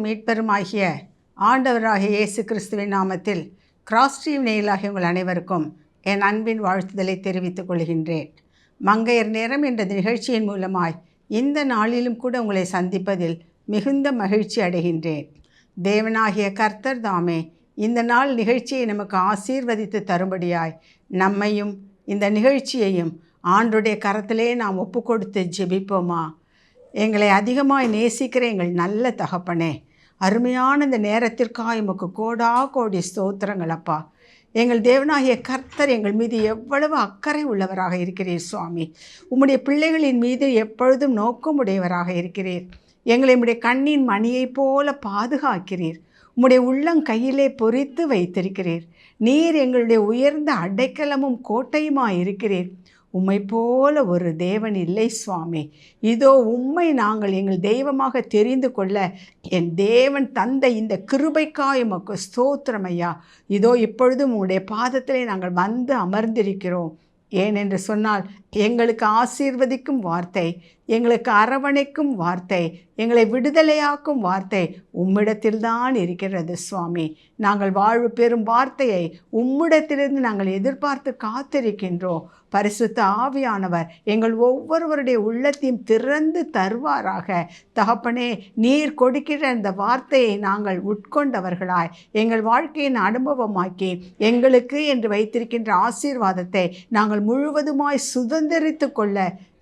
மீட்பெருமாகிய ஆண்டவராகிய இயேசு கிறிஸ்துவின் நாமத்தில் கிராஸ் டிவி நேயர்களாகிய உங்கள் அனைவருக்கும் என் அன்பின் வாழ்த்துதலை தெரிவித்துக் கொள்கின்றேன். மங்கையர் நேரம் என்ற நிகழ்ச்சியின் மூலமாய் இந்த நாளிலும் கூட உங்களை சந்திப்பதில் மிகுந்த மகிழ்ச்சி அடைகின்றேன். தேவனாகிய கர்த்தர் தாமே இந்த நாள் நிகழ்ச்சியை நமக்கு ஆசீர்வதித்து தரும்படியாய் நம்மையும் இந்த நிகழ்ச்சியையும் ஆண்டுடைய கரத்திலே நாம் ஒப்பு கொடுத்து ஜெபிப்போமா? எங்களை அதிகமாய் நேசிக்கிற எங்கள் நல்ல தகப்பனே, அருமையான இந்த நேரத்திற்காக எமக்கு கோடா கோடி ஸ்தோத்திரங்கள் அப்பா. எங்கள் தேவனாகிய கர்த்தர் எங்கள் மீது எவ்வளவு அக்கறை உள்ளவராக இருக்கிறீர் சுவாமி. உம்முடைய பிள்ளைகளின் மீது எப்பொழுதும் நோக்கமுடையவராக இருக்கிறீர். எங்களை உம்முடைய கண்ணின் மணியைப் போல பாதுகாக்கிறீர். உம்முடைய உள்ளங்கையிலே பொறித்து வைத்திருக்கிறீர். நீர் எங்களுடைய உயர்ந்த அடைக்கலமும் கோட்டையுமாய் இருக்கிறீர். உம்மை போல ஒரு தேவன் இல்லை சுவாமி. இதோ உம்மை நாங்கள் எங்கள் தெய்வமாக தெரிந்து கொள்ள என் தேவன் தந்த இந்த கிருபைக்காய் உமக்கு ஸ்தோத்திரம் ஐயா. இதோ இப்பொழுதும் உம்முடைய பாதத்திலே நாங்கள் வந்து அமர்ந்திருக்கிறோம். ஏனென்று சொன்னால் எங்களுக்கு ஆசீர்வதிக்கும் வார்த்தை, எங்களுக்கு அரவணைக்கும் வார்த்தை, எங்களை விடுதலையாக்கும் வார்த்தை உம்மிடத்தில்தான் இருக்கிறது சுவாமி. நாங்கள் வாழ்வு பெறும் வார்த்தையை உம்மிடத்திலிருந்து நாங்கள் எதிர்பார்த்து காத்திருக்கின்றோம். பரிசுத்த ஆவியானவர் எங்கள் ஒவ்வொருவருடைய உள்ளத்தையும் திறந்து தருவாராக. தகப்பனே, நீர் கொடுக்கிற அந்த வார்த்தையை நாங்கள் உட்கொண்டவர்களாய் எங்கள் வாழ்க்கையின் அனுபவமாக்கி எங்களுக்கு என்று வைத்திருக்கின்ற ஆசீர்வாதத்தை நாங்கள் முழுவதுமாய் சுதந்திரித்து கொள்ள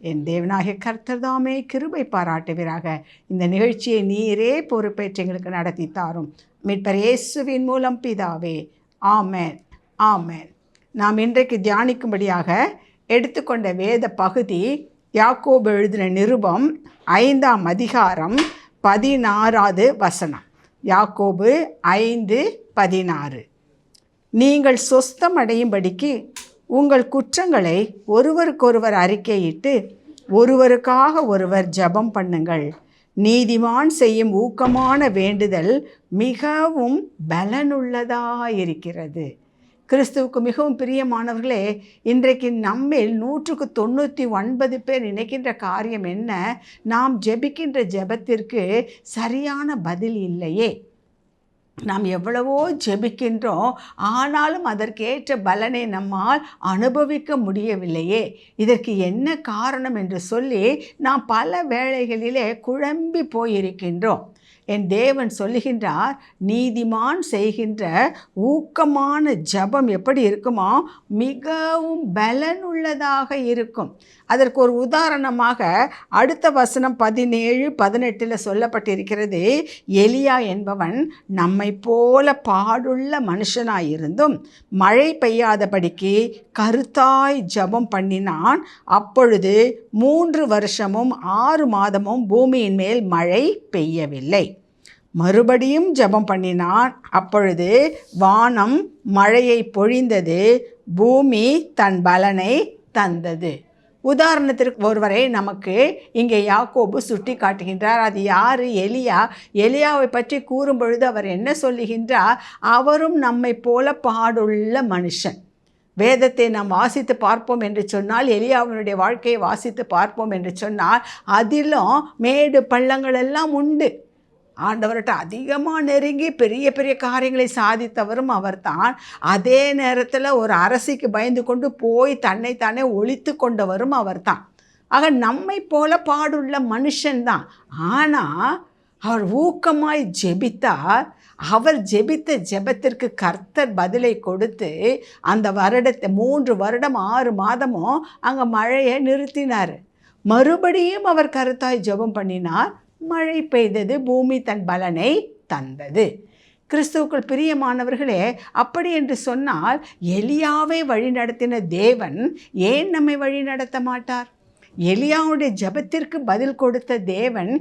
என் தேவனாகிய கர்த்தர் தாமே கிருபை பாராட்டுவீராக. இந்த நிகழ்ச்சியை நீரே பொறுப்பேற்று எங்களுக்கு நடத்தி தாரும். மீட்பர் இயேசுவின் மூலம் பிதாவே, ஆமென் ஆமென். நாம் இன்றைக்கு தியானிக்கும்படியாக எடுத்துக்கொண்ட வேத பகுதி யாக்கோபு எழுதின நிருபம் 5ஆம் அதிகாரம் 16வது வசனம். யாக்கோபு 5:16. நீங்கள் சொஸ்தம் அடையும்படிக்கு உங்கள் குற்றங்களை ஒருவருக்கொருவர் அறிக்கையிட்டு ஒருவருக்காக ஒருவர் ஜெபம் பண்ணுங்கள். நீதிமான் செய்யும் ஊக்கமான வேண்டுதல் மிகவும் பலனுள்ளதாயிருக்கிறது. கிறிஸ்துவுக்கு மிகவும் பிரியமானவர்களே, இன்றைக்கு நம்மில் 199 பேர் நினைக்கின்ற காரியம் என்ன? நாம் ஜெபிக்கின்ற ஜெபத்திற்கு சரியான பதில் இல்லையே. நாம் எவ்வளவோ ஜெபிக்கின்றோம், ஆனாலும் அதற்கேற்ற பலனை நம்மால் அனுபவிக்க முடியவில்லையே. இதற்கு என்ன காரணம் என்று சொல்லி நாம் பல வேளைகளிலே குழம்பி போயிருக்கின்றோம். என் தேவன் சொல்லுகின்றார், நீதிமான் செய்கின்ற ஊக்கமான ஜெபம் எப்படி இருக்குமோ மிகவும் பலனுள்ளதாக இருக்கும். அதற்கு ஒரு உதாரணமாக அடுத்த வசனம் 17-18 சொல்லப்பட்டிருக்கிறது. எலியா என்பவன் நம்மை போல பாடுள்ள மனுஷனாயிருந்தும் மழை பெய்யாதபடிக்கு கருத்தாய் ஜெபம் பண்ணினான். அப்பொழுது 3 வருஷமும் 6 மாதமும் பூமியின் மேல் மழை பெய்யவில்லை. மறுபடியும் ஜெபம் பண்ணினான். அப்பொழுது வானம் மழையை பொழிந்தது, பூமி தன் பலனை தந்தது. உதாரணத்திற்கு ஒருவரை நமக்கு இங்கே யாக்கோபு சுட்டி காட்டுகின்றார். அது யார்? எலியா. எலியாவை பற்றி கூறும் பொழுது அவர் என்ன சொல்லுகின்றார்? அவரும் நம்மை போல பாடுள்ள மனுஷன். வேதத்தை நாம் வாசித்து பார்ப்போம் என்று சொன்னால், எலியாவினுடைய வாழ்க்கையை வாசித்து பார்ப்போம் என்று சொன்னால், அதிலும் மேடு பள்ளங்கள் எல்லாம் உண்டு. ஆண்டவர்கிட்ட அதிகமாக நெருங்கி பெரிய பெரிய காரியங்களை சாதித்தவரும் அவர்தான். அதே நேரத்தில் ஒரு அரசிக்கு பயந்து கொண்டு போய் தன்னைத்தானே ஒழித்து கொண்டவரும் அவர்தான். ஆக நம்மை போல பாடுள்ள மனுஷன்தான். ஆனால் அவர் ஊக்கமாய் ஜெபித்தார். அவர் ஜெபித்த ஜெபத்திற்கு கர்த்தர் பதிலை கொடுத்து அந்த வருடத்தை 3 வருடம் 6 மாதமும் அங்கே மழையை நிறுத்தினார். மறுபடியும் அவர் கருத்தாய் ஜெபம் பண்ணினார். மழை பெய்தது, பூமி தன் பலனை தந்தது. கிறிஸ்துவுக்குள் பிரியமானவர்களே, அப்படி என்று சொன்னால் எலியாவை வழிநடத்தின தேவன் ஏன் நம்மை வழி நடத்த மாட்டார்? எலியாவுடைய ஜெபத்திற்கு பதில் கொடுத்த தேவன்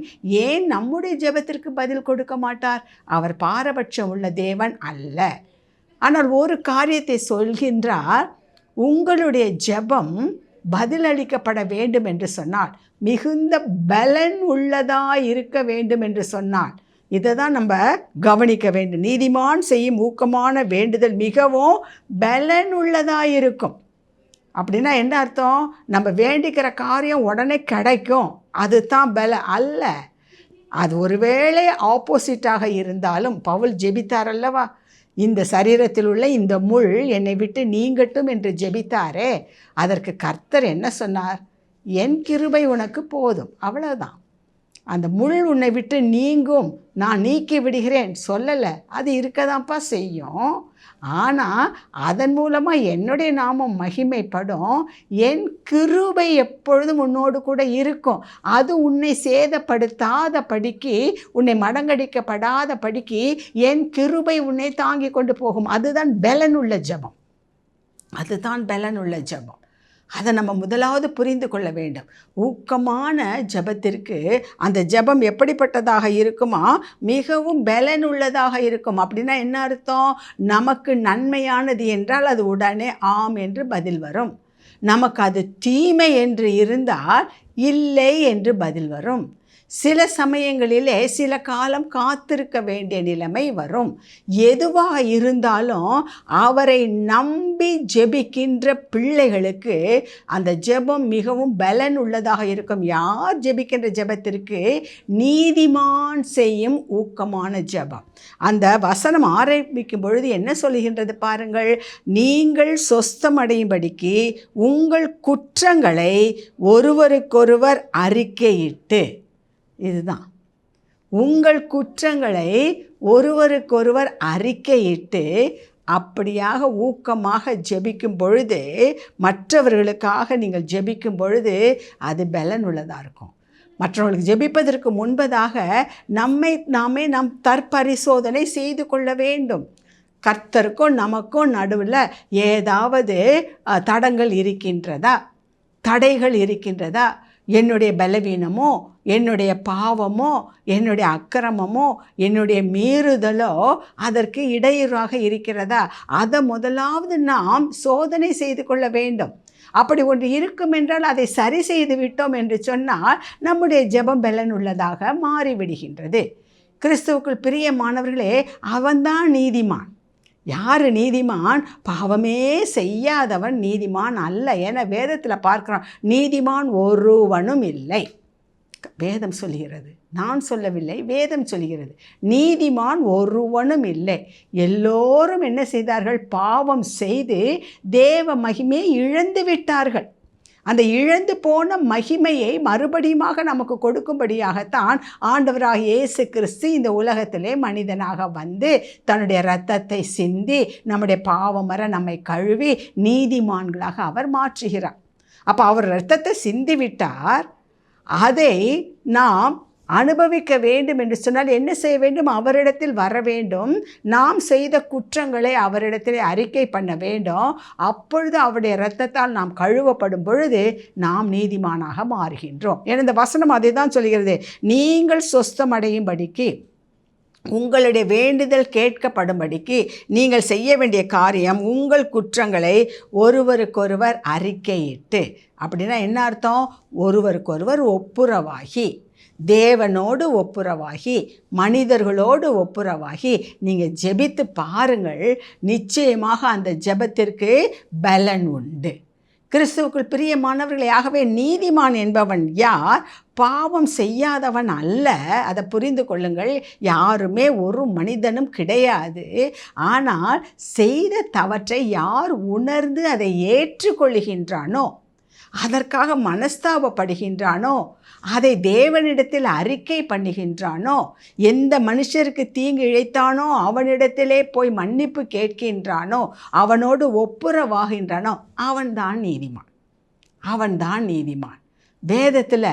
ஏன் நம்முடைய ஜெபத்திற்கு பதில் கொடுக்க மாட்டார்? அவர் பாரபட்சம் உள்ள தேவன் அல்ல. ஆனால் ஒரு காரியத்தை சொல்கின்றார், உங்களுடைய ஜெபம் பதிலளிக்கப்பட வேண்டும் என்று சொன்னால், மிகுந்த பலன் உள்ளதாக இருக்க வேண்டும் என்று சொன்னால், இதை தான் நம்ம கவனிக்க வேண்டும். நீதிமான் செய்யும் ஊக்கமான வேண்டுதல் மிகவும் பலன் உள்ளதாக இருக்கும். அப்படின்னா என்ன அர்த்தம்? நம்ம வேண்டிக்கிற காரியம் உடனே கிடைக்கும், அதுதான் பல அல்ல. அது ஒருவேளை ஆப்போசிட்டாக இருந்தாலும் பவுல் ஜெபித்தார் அல்லவா, இந்த சரீரத்தில் உள்ள இந்த முள் என்னை விட்டு நீங்கட்டும் என்று ஜெபித்தாரே, அதற்கு கர்த்தர் என்ன சொன்னார்? என் கிருபை உனக்கு போதும், அவ்வளோதான். அந்த முள் உன்னை விட்டு நீங்கும், நான் நீக்கி விடுகிறேன் சொல்லலை, அது இருக்கதான்ப்பா செய்யும். ஆனால் அதன் மூலமாக என்னுடைய நாமம் மகிமைப்படும். என் கிருபை எப்பொழுதும் உன்னோடு கூட இருக்கும். அது உன்னை சேதப்படுத்தாத படிக்கு, உன்னை மடங்கடிக்கப்படாத படிக்கு என் கிருபை உன்னை தாங்கி கொண்டு போகும். அதுதான் பலனுள்ள ஜெபம். அதுதான் பலனுள்ள ஜெபம். அதை நம்ம முதலாவது புரிந்து கொள்ள வேண்டும். ஊக்கமான ஜெபத்திற்கு அந்த ஜெபம் எப்படிப்பட்டதாக இருக்குமா? மிகவும் பலனுள்ளதாக இருக்கும். அப்படின்னா என்ன அர்த்தம்? நமக்கு நன்மையானது என்றால் அது உடனே ஆம் என்று பதில் வரும். நமக்கு அது தீமை என்று இருந்தால் இல்லை என்று பதில் வரும். சில சமயங்களிலே சில காலம் காத்திருக்க வேண்டிய நிலைமை வரும். எதுவாக இருந்தாலும் அவரை நம்பி ஜெபிக்கின்ற பிள்ளைகளுக்கு அந்த ஜெபம் மிகவும் பலன் உள்ளதாக இருக்கும். யார் ஜெபிக்கின்ற ஜெபத்திற்கு? நீதிமான் செய்யும் ஊக்கமான ஜெபம். அந்த வசனம் ஆரம்பிக்கும் பொழுது என்ன சொல்லுகின்றது பாருங்கள். நீங்கள் சொஸ்தமடையும்படிக்கு உங்கள் குற்றங்களை ஒருவருக்கொருவர் அறிக்கையிட்டு, இதுதான் உங்கள் குற்றங்களை ஒருவருக்கொருவர் அறிக்கையிட்டு, அப்படியாக ஊக்கமாக ஜெபிக்கும் பொழுது, மற்றவர்களுக்காக நீங்கள் ஜெபிக்கும் பொழுது அது பலனுள்ளதாக இருக்கும். மற்றவர்களுக்கு ஜெபிப்பதற்கு முன்பதாக நாமே நாம் தற்பரிசோதனை செய்து கொள்ள வேண்டும். கர்த்தருக்கும் நமக்கும் நடுவில் ஏதாவது தடங்கள் இருக்கின்றதா, தடைகள் இருக்கின்றதா? என்னுடைய பலவீனமோ, என்னுடைய பாவமோ, என்னுடைய அக்கிரமமோ, என்னுடைய மீறுதலோ அதற்கு இடையூறாக இருக்கிறதா? அதை முதலாவது நாம் சோதனை செய்து கொள்ள வேண்டும். அப்படி ஒன்று இருக்கும் என்றால் அதை சரி செய்து விட்டோம் என்று சொன்னால் நம்முடைய ஜெபம் பலனுள்ளதாக மாறிவிடுகின்றது. கிறிஸ்துவுக்குள் பிரியமானவர்களே, அவன்தான் நீதிமான். யார் நீதிமான்? பாவமே செய்யாதவன் நீதிமான் அல்ல. என வேதத்தில் பார்க்கிறோம். நீதிமான் ஒருவனும் இல்லை. வேதம் சொல்கிறது, நான் சொல்லவில்லை, வேதம் சொல்கிறது. நீதிமான் ஒருவனும் இல்லை. எல்லோரும் என்ன செய்தார்கள்? பாவம் செய்து தேவ மகிமையை இழந்து விட்டார்கள். அந்த இழந்து போன மகிமையை மறுபடியுமாக நமக்கு கொடுக்கும்படியாகத்தான் ஆண்டவராக இயேசு கிறிஸ்து இந்த உலகத்திலே மனிதனாக வந்து தன்னுடைய இரத்தத்தை சிந்தி நம்முடைய பாவமர நம்மை கழுவி நீதிமான்களாக அவர் மாற்றுகிறார். அப்போ அவர் இரத்தத்தை சிந்தி விட்டார். அதை நாம் அனுபவிக்க வேண்டும் என்று சொன்னால் என்ன செய்ய வேண்டும்? அவரிடத்தில் வர வேண்டும். நாம் செய்த குற்றங்களை அவரிடத்தில் அறிக்கை பண்ண வேண்டும். அப்பொழுது அவருடைய இரத்தத்தால் நாம் கழுவப்படும் பொழுது நாம் நீதிமானாக மாறுகின்றோம். ஏன்னா இந்த வசனம் அதை தான் சொல்கிறது. நீங்கள் சொஸ்தமடையும்படிக்கு, உங்களுடைய வேண்டுதல் கேட்கப்படும்படிக்கு நீங்கள் செய்ய வேண்டிய காரியம் உங்கள் குற்றங்களை ஒருவருக்கொருவர் அறிக்கையிட்டு. அப்படின்னா என்ன அர்த்தம்? ஒருவருக்கொருவர் ஒப்புரவாகி, தேவனோடு ஒப்புரவாகி, மனிதர்களோடு ஒப்புரவாகி நீங்கள் ஜெபித்து பாருங்கள். நிச்சயமாக அந்த ஜெபத்திற்கு பலன் உண்டு. கிறிஸ்துவுக்குள் பிரியமானவர்களே, ஆகவே நீதிமான் என்பவன் யார்? பாவம் செய்யாதவன் அல்ல. அதை புரிந்து கொள்ளுங்கள். யாருமே ஒரு மனிதனும் கிடையாது. ஆனால் செய்த தவற்றை யார் உணர்ந்து அதை ஏற்றுக்கொள்கின்றானோ, அதற்காக மனஸ்தாபப்படுகின்றானோ, அதை தேவனிடத்தில் அறிக்கை பண்ணுகின்றானோ, எந்த மனுஷருக்கு தீங்கு இழைத்தானோ அவனிடத்திலே போய் மன்னிப்பு கேட்கின்றானோ, அவனோடு ஒப்புரவாகின்றானோ, அவன்தான் நீதிமான். அவன்தான் நீதிமான். வேதத்தில்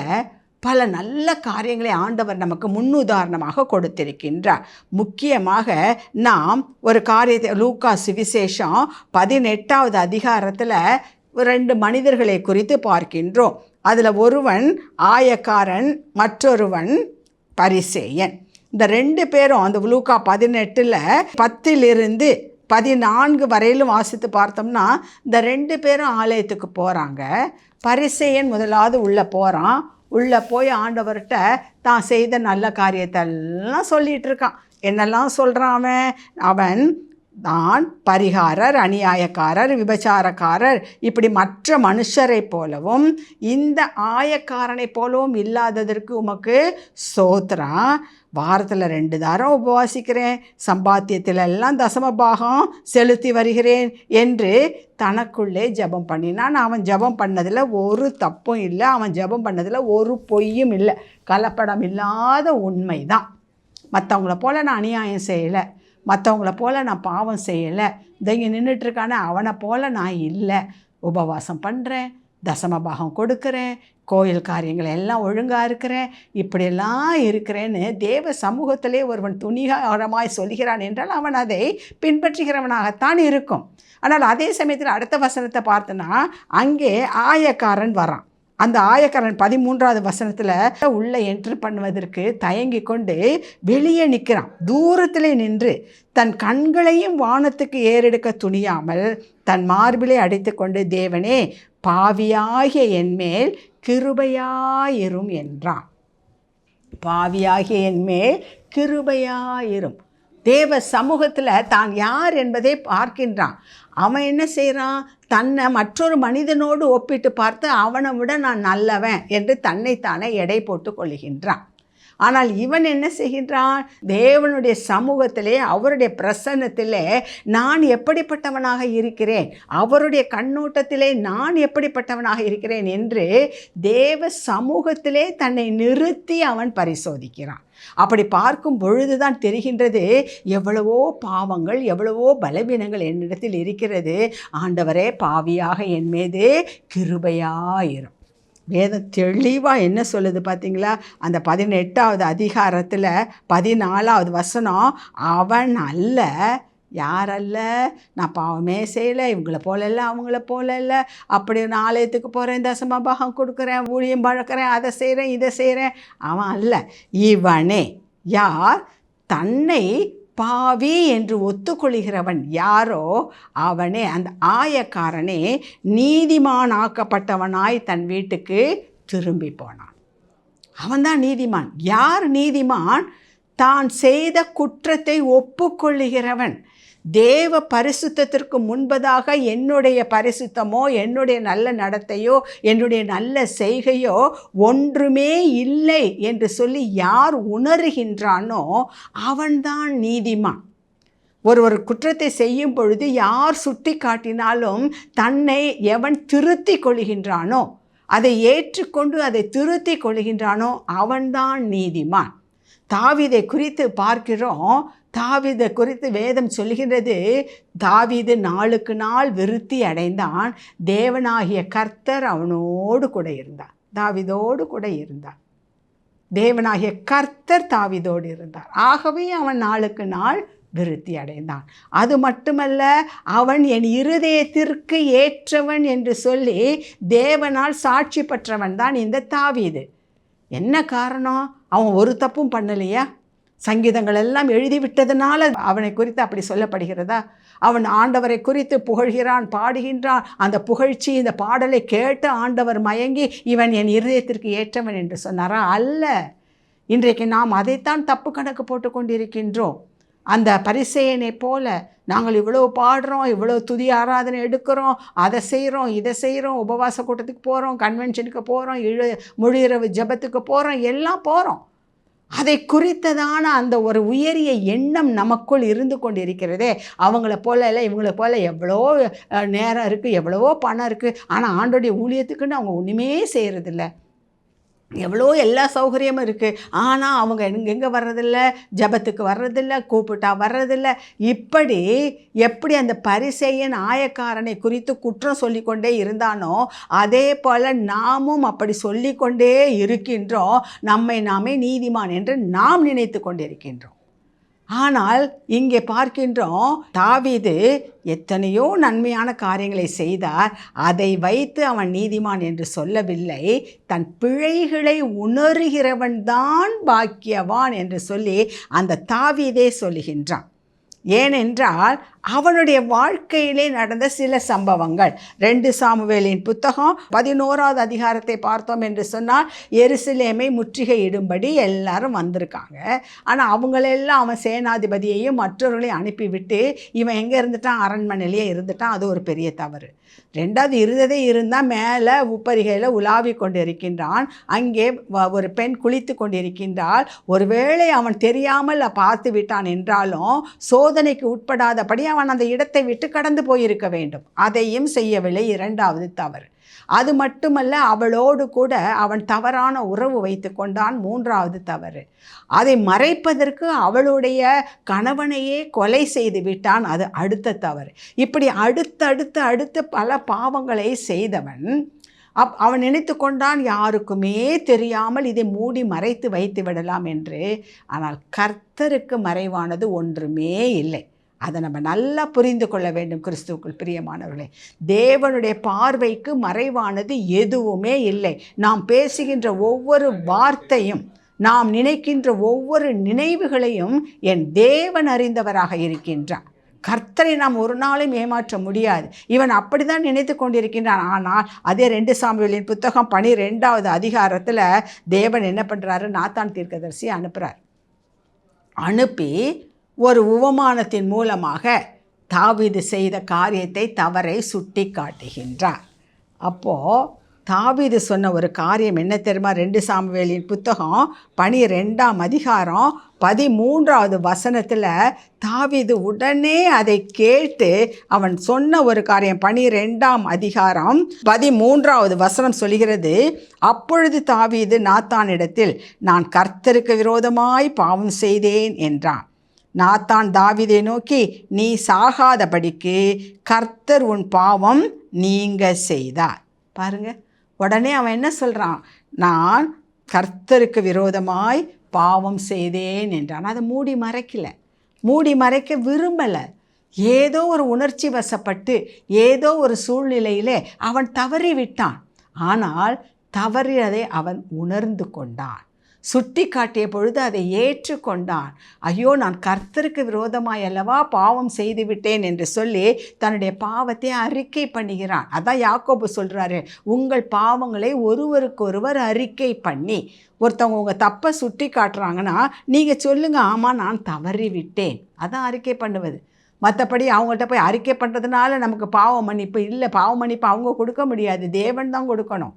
பல நல்ல காரியங்களை ஆண்டவர் நமக்கு முன்னுதாரணமாக கொடுத்திருக்கின்றார். முக்கியமாக நாம் ஒரு காரியத்தை லூக்கா சுவிசேஷம் 18வது அதிகாரத்தில் 2 மனிதர்களை குறித்து பார்க்கின்றோம். அதில் ஒருவன் ஆயக்காரன், மற்றொருவன் பரிசேயன். இந்த 2 பேரும் அந்த லூக்கா 18ல் 10லிருந்து 14 வரையிலும் வாசித்து பார்த்தோம்னா இந்த 2 பேரும் ஆலயத்துக்கு போகிறாங்க. பரிசேயன் முதலாவது உள்ளே போகிறான். உள்ளே போய் ஆண்டவர்கிட்ட தான் செய்த நல்ல காரியத்தெல்லாம் சொல்லிகிட்டு இருக்கான். என்னெல்லாம் சொல்கிறான் அவன்? தான் பரிகாரர், அநியாயக்காரர், விபச்சாரக்காரர், இப்படி மற்ற மனுஷரை போலவும் இந்த ஆயக்காரனை போலவும் இல்லாததற்கு உமக்கு ஸ்தோத்திரம். வாரத்தில் 2 தாரம் உபவாசிக்கிறேன், சம்பாத்தியத்திலெல்லாம் தசமபாகம் செலுத்தி வருகிறேன் என்று தனக்குள்ளே ஜெபம் பண்ணினான். அவன் ஜெபம் பண்ணதில் ஒரு தப்பும் இல்லை, அவன் ஜெபம் பண்ணதில் ஒரு பொய்யும் இல்லை, கலப்படம் இல்லாத உண்மை தான். மற்றவங்கள போல் நான் அநியாயம் செய்யலை, மற்றவங்கள போல் நான் பாவம் செய்யலை, இங்கே நின்றுட்டுருக்கானே அவனை போல் நான் இல்லை, உபவாசம் பண்ணுறேன், தசமபாகம் கொடுக்குறேன், கோயில் காரியங்கள் எல்லாம் ஒழுங்காக இருக்கிறேன், இப்படியெல்லாம் இருக்கிறேன்னு தேவ சமூகத்திலே ஒருவன் துணிகரமாய் சொல்கிறான் என்றால் அவன் அதை பின்பற்றுகிறவனாகத்தான் இருக்கும். ஆனால் அதே சமயத்தில் அடுத்த வசனத்தை பார்த்தோன்னா அங்கே ஆயக்காரன் வரான். அந்த ஆயக்காரன் 13வது வசனத்தில் உள்ளே என்ட்ரு பண்ணுவதற்கு தயங்கி கொண்டு வெளியே நிற்கிறான். தூரத்திலே நின்று தன் கண்களையும் வானத்துக்கு ஏறெடுக்க துணியாமல் தன் மார்பிலே அடித்து கொண்டு, தேவனே, பாவியாகிய என்மேல் கிருபையாயிரும் என்றான். பாவியாகிய என்மேல் கிருபையாயிரும். தேவ சமூகத்தில் தான் யார் என்பதை பார்க்கின்றான். அவன் என்ன செய்கிறான்? தன்னை மற்றொரு மனிதனோடு ஒப்பிட்டு பார்த்து அவனை விட நான் நல்லவன் என்று தன்னைத்தானே எடை போட்டு கொள்கின்றான். ஆனால் இவன் என்ன செய்கின்றான்? தேவனுடைய சமூகத்திலே, அவருடைய பிரசன்னத்திலே நான் எப்படிப்பட்டவனாக இருக்கிறேன், அவருடைய கண்ணோட்டத்திலே நான் எப்படிப்பட்டவனாக இருக்கிறேன் என்று தேவ சமூகத்திலே தன்னை நிறுத்தி அவன் பரிசோதிக்கிறான். அப்படி பார்க்கும் பொழுதுதான் தெரிகின்றது, எவ்வளவோ பாவங்கள், எவ்வளவோ பலவீனங்கள் என்னிடத்தில் இருக்கிறது. ஆண்டவரே, பாவியாக என் மீது கிருபையாயிரும். வேதம் தெளிவாக என்ன சொல்லுது பார்த்தீங்களா? அந்த 18வது அதிகாரத்தில் 14வது வசனம், அவன் அல்ல, யாரல்ல, நான் பாவமே செய்யலை, இவங்கள போல இல்லை, அவங்கள போல இல்லை, அப்படி நான் ஆலயத்துக்கு போகிறேன், தசமபாகம் கொடுக்குறேன், ஊழியம் பழக்கிறேன், அதை செய்கிறேன், இதை செய்கிறேன், அவன் அல்ல. இவனே யார்? தன்னை பாவி என்று ஒத்துக்கொள்கிறவன் யாரோ அவனே, அந்த ஆயக்காரனே நீதிமானாக்கப்பட்டவனாய் தன் வீட்டுக்கு திரும்பி போனான். அவன்தான் நீதிமான். யார் நீதிமான்? தான் செய்த குற்றத்தை ஒப்புக்கொள்ளுகிறவன். தேவ பரிசுத்தத்திற்கு முன்பதாக என்னுடைய பரிசுத்தமோ, என்னுடைய நல்ல நடத்தையோ, என்னுடைய நல்ல செய்கையோ ஒன்றுமே இல்லை என்று சொல்லி யார் உணர்கின்றானோ அவன்தான் நீதிமான். ஒரு குற்றத்தை செய்யும் பொழுது யார் சுட்டி காட்டினாலும் தன்னை எவன் திருத்தி கொள்கின்றானோ, அதை ஏற்றுக்கொண்டு அதை திருத்தி கொள்கின்றானோ அவன்தான் நீதிமான். தாவீதை குறித்து பார்க்கிறோம். தாவீதை குறித்து வேதம் சொல்கின்றது, தாவீது நாளுக்கு நாள் விருத்தி அடைந்தான், தேவனாகிய கர்த்தர் அவனோடு கூட இருந்தார், தாவீதோடு கூட இருந்தார். தேவனாகிய கர்த்தர் தாவீதோடு இருந்தார். ஆகவே அவன் நாளுக்கு நாள் விருத்தி அடைந்தான். அது மட்டுமல்ல, அவன் என் இருதயத்திற்கு ஏற்றவன் என்று சொல்லி தேவனால் சாட்சி பெற்றவன் தான் இந்த தாவீது. என்ன காரணம்? அவன் ஒரு தப்பும் பண்ணலையா? சங்கீதங்கள் எல்லாம் எழுதிவிட்டதுனால அவனை குறித்து அப்படி சொல்லப்படுகிறதா? அவன் ஆண்டவரை குறித்து புகழ்கிறான், பாடுகின்றான். அந்த புகழ்ச்சி, இந்த பாடலை கேட்டு ஆண்டவர் மயங்கி இவன் என் இருதயத்திற்கு ஏற்றவன் என்று சொன்னாரா? அல்ல. இன்றைக்கு நாம் அதைத்தான் தப்பு கணக்கு போட்டு கொண்டிருக்கின்றோம். அந்த பரிசேயனை போல நாங்கள் இவ்வளோ பாடுறோம், இவ்வளோ துதி ஆராதனை எடுக்கிறோம், அதை செய்கிறோம், இதை செய்கிறோம், உபவாச கூட்டத்துக்கு போகிறோம், கன்வென்ஷனுக்கு போகிறோம், முழு இரவு ஜபத்துக்கு போகிறோம், எல்லாம் போகிறோம். அதை குறித்ததான அந்த ஒரு உயரிய எண்ணம் நமக்குள் இருந்து கொண்டு இருக்கிறதே. அவங்கள போல இல்லை, இவங்கள போல் எவ்வளோ நேரம் இருக்குது, எவ்வளவோ பணம் இருக்குது, ஆனால் ஆண்டோடைய ஊழியத்துக்குன்னு அவங்க ஒன்றுமே செய்கிறதில்ல. எவ்வளோ எல்லா சௌகரியமும் இருக்குது, ஆனால் அவங்க எங்கே வர்றதில்ல, ஜபத்துக்கு வர்றதில்ல, கூப்பிட்டா வர்றதில்ல. இப்படி எப்படி அந்த பரிசேயன் ஆயக்காரனை குறித்து குற்றம் சொல்லிக்கொண்டே இருந்தானோ அதே போல் நாமும் அப்படி சொல்லிக்கொண்டே இருக்கின்றோம். நம்மை நாமே நீதிமான் என்று நாம் நினைத்து கொண்டிருக்கின்றோம். ஆனால் இங்கே பார்க்கின்றோம், தாவீது எத்தனையோ நன்மையான காரியங்களை செய்தார், அதை வைத்து அவன் நீதிமான் என்று சொல்லவில்லை. தன் பிழைகளை உணர்கிறவன் தான் பாக்கியவான் என்று சொல்லி அந்த தாவீதே சொல்லுகின்றான். ஏனென்றால் அவனுடைய வாழ்க்கையிலே நடந்த சில சம்பவங்கள். 2 சாமுவேலின் புத்தகம் 11வது அதிகாரத்தை பார்த்தோம் என்று சொன்னால், எருசலேமை முற்றுகையிடும்படி எல்லாரும் வந்திருக்காங்க. ஆனால் அவங்களெல்லாம் அவன் சேனாதிபதியையும் மற்றவர்களையும் அனுப்பிவிட்டு இவன் எங்கே இருந்துட்டான்? அரண்மனையிலேயே இருந்துட்டான். அது ஒரு பெரிய தவறு. 2வது இருந்ததே இருந்தால் மேலே உப்பரிகையில் உலாவி கொண்டு இருக்கின்றான். அங்கே ஒரு பெண் குளித்து கொண்டிருக்கின்றாள். ஒருவேளை அவன் தெரியாமல் பார்த்து விட்டான் என்றாலும் சோதனைக்கு உட்படாதபடி அவன் அந்த இடத்தை விட்டு கடந்து போயிருக்க வேண்டும். அதையும் செய்யவில்லை. 2வது தவறு. அது மட்டுமல்ல, அவளோடு கூட அவன் தவறான உறவு வைத்து கொண்டான். 3வது தவறு. அதை மறைப்பதற்கு அவளுடைய கணவனையே கொலை செய்து விட்டான். அது அடுத்த தவறு. இப்படி அடுத்து பல பாவங்களை செய்தவன் அவன் நினைத்து கொண்டான் யாருக்குமே தெரியாமல் இதை மூடி மறைத்து வைத்து விடலாம் என்று. ஆனால் கர்த்தருக்கு மறைவானது ஒன்றுமே இல்லை. அதை நம்ம நல்லா புரிந்து கொள்ள வேண்டும். கிறிஸ்துவுக்குள் பிரியமானவர்களே, தேவனுடைய பார்வைக்கு மறைவானது எதுவுமே இல்லை. நாம் பேசுகின்ற ஒவ்வொரு வார்த்தையும், நாம் நினைக்கின்ற ஒவ்வொரு நினைவுகளையும் என் தேவன் அறிந்தவராக இருக்கின்றார். கர்த்தரை நாம் ஒரு நாளும் ஏமாற்ற முடியாது. இவன் அப்படி தான் நினைத்து கொண்டிருக்கின்றான். ஆனால் அதே 2 சாமுவேலின் புத்தகம் 12வது அதிகாரத்தில் தேவன் என்ன பண்ணுறாரு? நாத்தான் தீர்க்கதரிசி அனுப்புகிறார். அனுப்பி ஒரு உவமானத்தின் மூலமாக தாவீது செய்த காரியத்தை, தவறை சுட்டி காட்டுகின்றார். அப்போது தாவீது சொன்ன ஒரு காரியம் என்ன தெரியுமா? 2 சாமுவேலின் புத்தகம் 12ஆம் அதிகாரம் 13வது வசனத்தில் தாவீது உடனே அதை கேட்டு அவன் சொன்ன ஒரு காரியம். 12ஆம் அதிகாரம் 13வது வசனம் சொல்கிறது, அப்பொழுது தாவீது நாத்தானிடத்தில், நான் கர்த்தருக்கு விரோதமாய் பாவம் செய்தேன் என்றான். நாத்தான் தாவீதை நோக்கி, நீ சாகாதபடிக்கு கர்த்தர் உன் பாவம் நீங்க செய்தார். பாருங்க, உடனே அவன் என்ன சொல்கிறான்? நான் கர்த்தருக்கு விரோதமாய் பாவம் செய்தேன் என்றான். அதை மூடி மறைக்க விரும்பலை. ஏதோ ஒரு உணர்ச்சி வசப்பட்டு ஏதோ ஒரு சூழ்நிலையிலே அவன் தவறிவிட்டான். ஆனால் தவறியதை அவன் உணர்ந்து கொண்டான். சுட்டி காட்டிய பொழுது அதை ஏற்றுக்கொண்டான். ஐயோ, நான் கர்த்தருக்கு விரோதமாய் அல்லவா பாவம் செய்துவிட்டேன் என்று சொல்லி தன்னுடைய பாவத்தை அறிக்கை பண்ணுகிறான். அதான் யாக்கோபு சொல்கிறாரு, உங்கள் பாவங்களை ஒருவருக்கொருவர் அறிக்கை பண்ணி. ஒருத்தவங்க உங்கள் தப்பை சுட்டி காட்டுறாங்கன்னா நீங்கள் சொல்லுங்கள், ஆமாம் நான் தவறி விட்டேன். அதான் அறிக்கை பண்ணுவது. மற்றபடி அவங்கள்ட்ட போய் அறிக்கை பண்ணுறதுனால நமக்கு பாவ மன்னிப்பு இல்லை. பாவ மன்னிப்பு அவங்க கொடுக்க முடியாது, தேவன் தான் கொடுக்கணும்.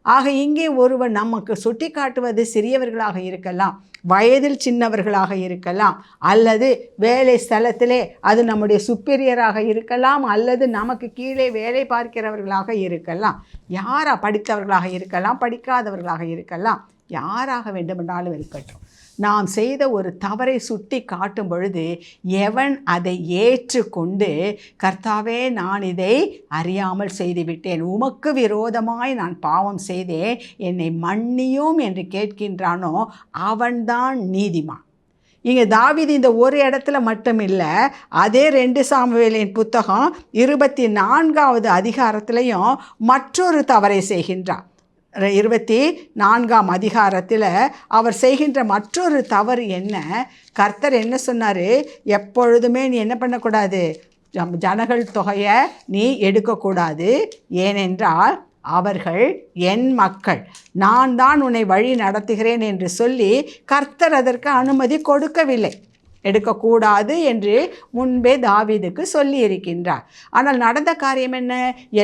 ஆக இங்கே ஒருவன் நமக்கு சுட்டி காட்டுவது சிறியவர்களாக இருக்கலாம், வயதில் சின்னவர்களாக இருக்கலாம், அல்லது வேலை ஸ்தலத்திலே அது நம்முடைய சுப்பீரியராக இருக்கலாம், அல்லது நமக்கு கீழே வேலை பார்க்கிறவர்களாக இருக்கலாம், படித்தவர்களாக இருக்கலாம், படிக்காதவர்களாக இருக்கலாம், யாராக வேண்டுமென்றாலும் இருக்கட்டும். நாம் செய்த ஒரு தவறை சுட்டி காட்டும் பொழுது எவன் அதை ஏற்றுக்கொண்டு, கர்த்தாவே நான் இதை அறியாமல் செய்துவிட்டேன், உமக்கு விரோதமாய் நான் பாவம் செய்தேன், என்னை மன்னியும் என்று கேட்கின்றானோ அவன்தான் நீதிமான். இங்கே தாவீது இந்த ஒரு இடத்துல மட்டும் இல்லை, அதே 2 சாமுவேலின் புத்தகம் 24வது அதிகாரத்திலையும் மற்றொரு தவறை செய்கின்றார். 24ஆம் அதிகாரத்தில் அவர் செய்கின்ற மற்றொரு தவறு என்ன? கர்த்தர் என்ன சொன்னார்? எப்பொழுதுமே நீ என்ன பண்ணக்கூடாது? ஜனங்கள் தொகையை நீ எடுக்கக்கூடாது, ஏனென்றால் அவர்கள் என் மக்கள், நான் தான் உன்னை வழி நடத்துகிறேன் என்று சொல்லி கர்த்தர் அதற்கு அனுமதி கொடுக்கவில்லை. எடுக்கக்கூடாது என்று முன்பே தாவீதுக்கு சொல்லி இருக்கின்றார். ஆனால் நடந்த காரியம் என்ன?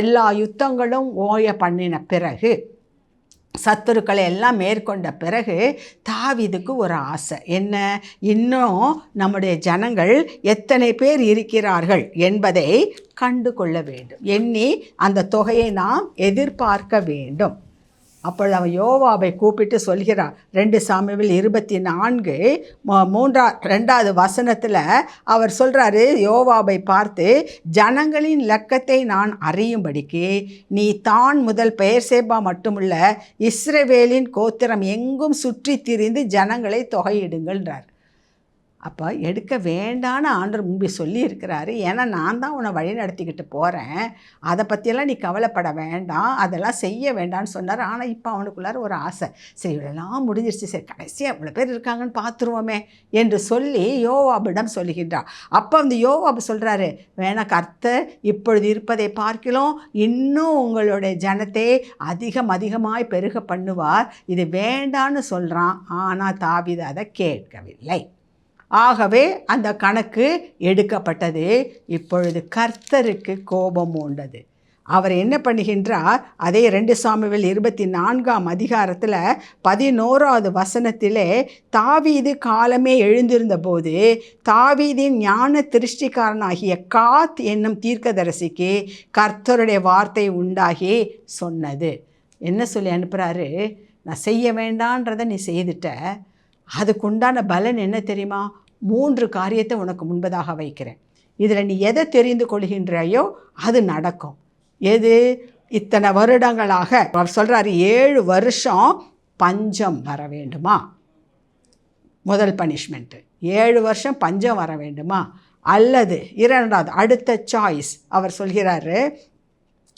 எல்லா யுத்தங்களும் ஓய பண்ணின பிறகு, சத்துருக்களை எல்லாம் மேற்கொண்ட பிறகு தாவீதுக்கு ஒரு ஆசை. என்ன? இன்னும் நம்முடைய ஜனங்கள் எத்தனை பேர் இருக்கிறார்கள் என்பதை கண்டு கொள்ள வேண்டும். எண்ணி அந்த தொகையை நாம் எதிர்பார்க்க வேண்டும். அப்பொழுது அவன் யோவாபை கூப்பிட்டு சொல்கிறார். 2 சாமுவேல் 24:2வது வசனத்தில் அவர் சொல்கிறாரு, யோவாபை பார்த்து, ஜனங்களின் லக்கத்தை நான் அறியும்படிக்கு நீ தான் முதல் பெயர்சேபா மட்டுமுள்ள இஸ்ரவேலின் கோத்திரம் எங்கும் சுற்றி திரிந்து ஜனங்களை தொகையிடுங்கள்ன்றார். அப்போ எடுக்க வேண்டான்னு ஆண்டவர் முன்பே சொல்லியிருக்கிறாரு. ஏன்னா நான் தான் உன்னை வழி நடத்திக்கிட்டு போகிறேன், அதை பற்றியெல்லாம் நீ கவலைப்பட வேண்டாம், அதெல்லாம் செய்ய வேண்டாம்னு சொன்னார். ஆனால் இப்போ அவனுக்குள்ளார ஒரு ஆசை, சரி இவ்வளோலாம் முடிஞ்சிருச்சு, சரி கடைசியாக இவ்வளோ பேர் இருக்காங்கன்னு பார்த்துருவோமே என்று சொல்லி யோவாபிடம் சொல்லுகின்றான். அப்போ அந்த யோவாபு சொல்கிறாரு, வேணா கர்த்தர் இப்பொழுது இருப்பதை பார்க்கிறோம், இன்னும் உங்களுடைய ஜனத்தை அதிகமாய் பெருக பண்ணுவார், இது வேண்டான்னு சொல்கிறான். ஆனால் தாவீது அதை கேட்கவில்லை. ஆகவே அந்த கணக்கு எடுக்கப்பட்டது. இப்பொழுது கர்த்தருக்கு கோபம் உண்டது. அவர் என்ன பண்ணுகின்றார், அதே 2 சாமுவேல் 24ஆம் அதிகாரத்தில் 11வது வசனத்திலே, தாவீது காலமே எழுந்திருந்த போது தாவீதின் ஞான திருஷ்டிக்காரனாகிய காத் என்னும் தீர்க்கதரிசிக்கு கர்த்தருடைய வார்த்தை உண்டாகி சொன்னது. என்ன சொல்லி அனுப்புகிறாரு, நான் செய்ய வேண்டான்றதை நீ செய்துட்ட, அதுக்குண்டான பலன் என்ன தெரியுமா, 3 காரியத்தை உனக்கு முன்பதாக வைக்கிறேன், இதில் நீ எதை தெரிந்து கொள்கின்றாயோ அது நடக்கும். எது? இத்தனை வருடங்களாக அவர் சொல்கிறாரு, 7 வருஷம் பஞ்சம் வர வேண்டுமா, முதல் பனிஷ்மெண்ட்டு. 7 வருஷம் பஞ்சம் வர வேண்டுமா, அல்லது இரண்டாவது அடுத்த சாய்ஸ் அவர் சொல்கிறாரு,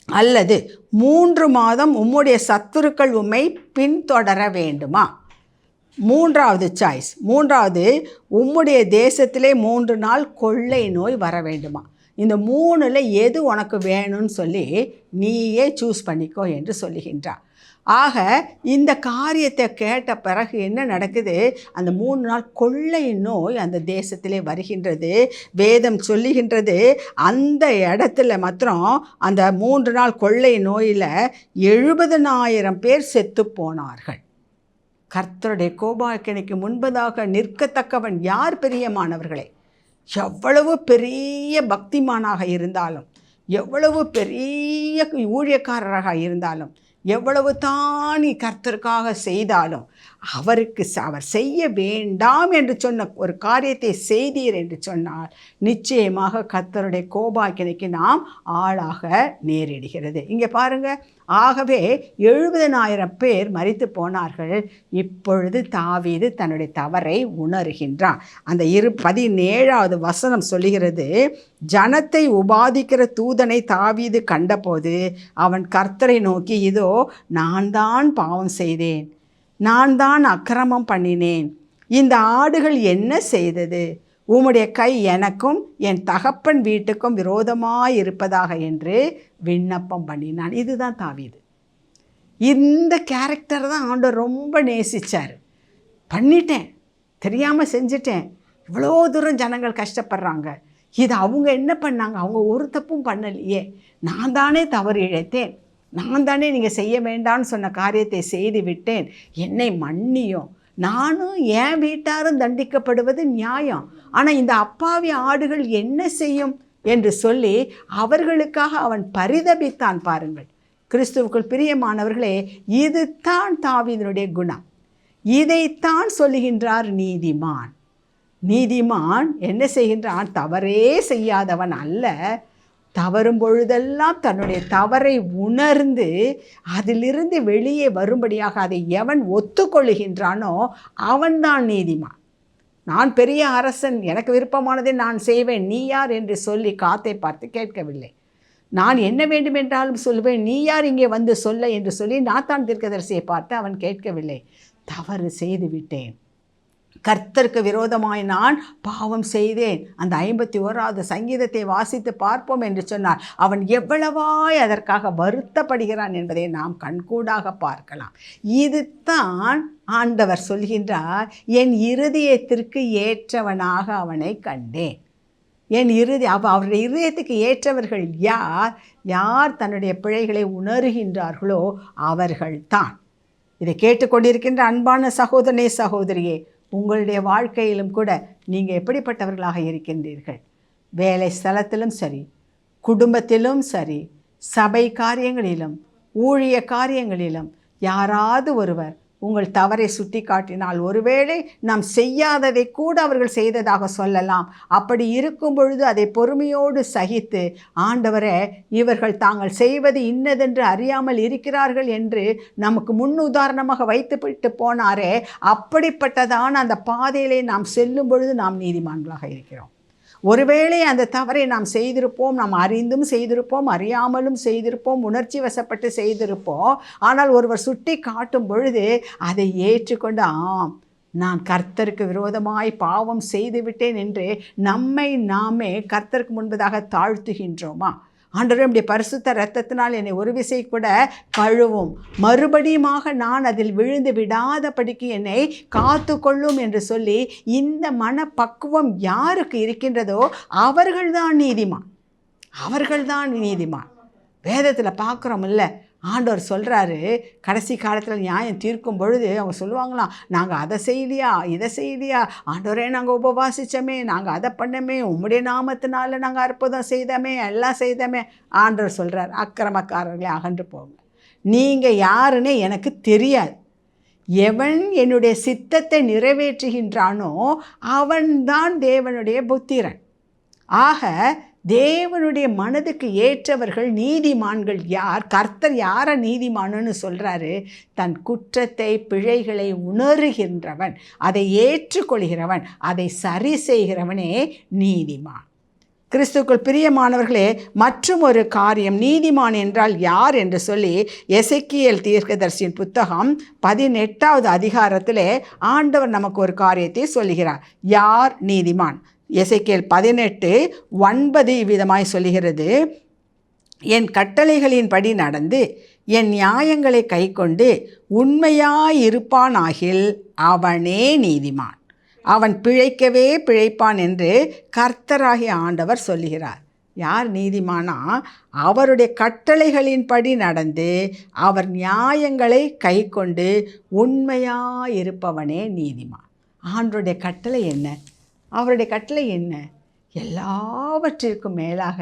அல்லது 3 மாதம் உம்முடைய சத்துருக்கள் உம்மை பின்தொடர வேண்டுமா. 3வது சாய்ஸ், 3வது உம்முடைய தேசத்திலே 3 நாள் கொள்ளை நோய் வர வேண்டுமா. இந்த 3ல் எது உனக்கு வேணும்னு சொல்லி நீயே சூஸ் பண்ணிக்கோ என்று சொல்லுகின்றார். ஆக இந்த காரியத்தை கேட்ட பிறகு என்ன நடக்குது, அந்த 3 நாள் கொள்ளை நோய் அந்த தேசத்திலே வருகின்றது. வேதம் சொல்லுகின்றது, அந்த இடத்துல மாத்திரம் அந்த 3 நாள் கொள்ளை நோயில் 70,000 பேர் செத்து போனார்கள். கர்த்தருடைய கோபாக்கினைக்கு முன்பதாக நிற்கத்தக்கவன் யார் பிரியமானவர்களே? எவ்வளவு பெரிய பக்திமானாக இருந்தாலும், எவ்வளவு பெரிய ஊழியக்காரராக இருந்தாலும், எவ்வளவு தானி கர்த்தருக்காக செய்தாலும், அவர் செய்ய வேண்டாம் என்று சொன்ன ஒரு காரியத்தை செய்தீர் என்று சொன்னால் நிச்சயமாக கர்த்தருடைய கோபாக்கினைக்கு நாம் ஆளாக நேரிடுகிறது. இங்கே பாருங்கள், ஆகவே 70,000 பேர் மரித்து போனார்கள். இப்பொழுது தாவீது தன்னுடைய தவறை உணர்கின்றான். அந்த 17வது வசனம் சொல்லுகிறது, ஜனத்தை உபாதிக்கிற தூதனை தாவீது கண்டபோது அவன் கர்த்தரை நோக்கி, இதோ நான் தான் பாவம் செய்தேன், நான் தான் அக்கிரமம் பண்ணினேன், இந்த ஆடுகள் என்ன செய்தது, உம்முடைய கை எனக்கும் என் தகப்பன் வீட்டுக்கும் விரோதமாய் இருப்பதாக என்று விண்ணப்பம் பண்ணினான். இதுதான் தாவீது. இந்த கேரக்டர் தான் ஆண்டவர் ரொம்ப நேசித்தார். பண்ணிட்டேன், தெரியாமல் செஞ்சிட்டேன், இவ்வளோ தூரம் ஜனங்கள் கஷ்டப்படுறாங்க, இது அவங்க என்ன பண்ணாங்க, அவங்க ஒரு தப்பும் பண்ணலையே, நான் தானே தவறு இழைத்தேன், நான் தானே நீங்கள் செய்ய வேண்டாம்னு சொன்ன காரியத்தை செய்து விட்டேன், என்னை மன்னியும், நானும் என் வீட்டாரும் தண்டிக்கப்படுவது நியாயம், ஆனால் இந்த அப்பாவி ஆடுகள் என்ன செய்யும் என்று சொல்லி அவர்களுக்காக அவன் பரிதபித்தான். பாருங்கள் கிறிஸ்துவுக்குள் பிரியமானவர்களே, இதுதான் தாவீதினுடைய குணம். இதைத்தான் சொல்லுகின்றார் நீதிமான். நீதிமான் என்ன செய்கின்றான், தவறே செய்யாதவன் அல்ல, தவறும் பொழுதெல்லாம் தன்னுடைய தவறை உணர்ந்து அதிலிருந்து வெளியே வரும்படியாக அதை எவன் ஒத்துக்கொள்ளுகின்றானோ அவன்தான் நீதிமான். நான் பெரிய அரசன், எனக்கு விருப்பமானதை நான் செய்வேன், நீ யார் என்று சொல்லி காத்தை பார்த்து கேட்கவில்லை. நான் என்ன வேண்டுமென்றாலும் சொல்வேன், நீ யார் இங்கே வந்து சொல்ல என்று சொல்லி நாத்தான் தீர்க்கதரிசியை பார்த்து அவன் கேட்கவில்லை. தவறு செய்து விட்டேன், கர்த்தருக்கு விரோதமாய் நான் பாவம் செய்தேன். அந்த 51வது சங்கீதத்தை வாசித்து பார்ப்போம் என்று சொன்னார். அவன் எவ்வளவாய் அதற்காக வருத்தப்படுகிறான் என்பதை நாம் கண்கூடாக பார்க்கலாம். இதுதான் ஆண்டவர் சொல்கின்றார், என் இருதயத்திற்கு ஏற்றவனாக அவனை கண்டேன். என் அவருடைய இருதயத்துக்கு ஏற்றவர்கள் யார்? யார் தன்னுடைய பிழைகளை உணர்கின்றார்களோ அவர்கள்தான். இதை கேட்டுக்கொண்டிருக்கின்ற அன்பான சகோதரனே, சகோதரியே, உங்களுடைய வாழ்க்கையிலும் கூட நீங்கள் எப்படிப்பட்டவர்களாக இருக்கின்றீர்கள்? வேலை ஸ்தலத்திலும் சரி, குடும்பத்திலும் சரி, சபை காரியங்களிலும் ஊழிய காரியங்களிலும் யாராவது ஒருவர் உங்கள் தவறை சுட்டி காட்டினால், ஒருவேளை நாம் செய்யாததை கூட அவர்கள் செய்ததாக சொல்லலாம். அப்படி இருக்கும் பொழுது அதை பொறுமையோடு சகித்து, ஆண்டவரே, இவர்கள் தாங்கள் செய்வது இன்னதென்று அறியாமல் இருக்கிறார்கள் என்று நமக்கு முன் உதாரணமாக வைத்துவிட்டு போனாரே, அப்படிப்பட்டதான அந்த பாதையிலே நாம் செல்லும் பொழுது நாம் நீதிமான்களாக இருக்கிறோம். ஒருவேளை அந்த தவறை நாம் செய்திருப்போம், நாம் அறிந்தும் செய்திருப்போம், அறியாமலும் செய்திருப்போம், உணர்ச்சி வசப்பட்டு செய்திருப்போம். ஆனால் ஒருவர் சுட்டி காட்டும் பொழுது அதை ஏற்றுக்கொண்டு, ஆம், நான் கர்த்தருக்கு விரோதமாய் பாவம் செய்துவிட்டேன் என்று நம்மை நாமே கர்த்தருக்கு முன்பதாக தாழ்த்துகின்றோமா? ஆண்டவரே, நம்முடைய பரிசுத்த இரத்தத்தினால் என்னை ஒரு விசை கூட கழுவும், மறுபடியுமாக நான் அதில் விழுந்து விடாதபடிக்கு என்னை காத்து கொள்ளும் என்று சொல்லி இந்த மனப்பக்குவம் யாருக்கு இருக்கின்றதோ அவர்கள்தான் நீதிமான். அவர்கள்தான் நீதிமான். வேதத்தில் பார்க்குறோம் இல்லை, ஆண்டவர் சொல்கிறாரு, கடைசி காலத்தில் நியாயம் தீர்க்கும் பொழுது அவங்க சொல்லுவாங்களாம், நாங்கள் அதை செய்யலையா, இதை செய்யலையா, ஆண்டவரே நாங்கள் உபவாசித்தோமே, நாங்கள் அதை பண்ணமே, உம்முடைய நாமத்தினால நாங்கள் அற்புதம் செய்தோமே, எல்லாம் செய்தோமே. ஆண்டவர் சொல்கிறார், அக்கிரமக்காரர்களே அகன்று போங்க, நீங்கள் யாருன்னு எனக்கு தெரியாது. எவன் என்னுடைய சித்தத்தை நிறைவேற்றுகின்றானோ அவன்தான் தேவனுடைய புத்திரன். ஆக தேவனுடைய மனதுக்கு ஏற்றவர்கள் நீதிமான்கள் யார்? கர்த்தர் யாரை நீதிமான்னு சொல்கிறாரு? தன் குற்றத்தை, பிழைகளை உணர்கின்றவன், அதை ஏற்றுக்கொள்கிறவன், அதை சரி செய்கிறவனே நீதிமான். கிறிஸ்துக்குள் பிரியமானவர்களே, மற்றும் ஒரு காரியம், நீதிமான் என்றால் யார் என்று சொல்லி எசேக்கியேல் தீர்க்கதரிசியின் புத்தகம் 18வது அதிகாரத்திலே ஆண்டவர் நமக்கு ஒரு காரியத்தை சொல்லுகிறார். யார் நீதிமான்? எசேக்கியேல் 18:9 இவ்விதமாய் சொல்லுகிறது, என் கட்டளைகளின்படி நடந்து என் நியாயங்களை கைக்கொண்டு உண்மையாயிருப்பானாகில் அவனே நீதிமான், அவன் பிழைக்கவே பிழைப்பான் என்று கர்த்தராகிய ஆண்டவர் சொல்லுகிறார். யார் நீதிமானா? அவருடைய கட்டளைகளின்படி நடந்து அவர் நியாயங்களை கைக்கொண்டு உண்மையாயிருப்பவனே நீதிமான். ஆண்டவருடைய கட்டளை என்ன? அவருடைய கட்டளை என்ன? எல்லாவற்றிற்கும் மேலாக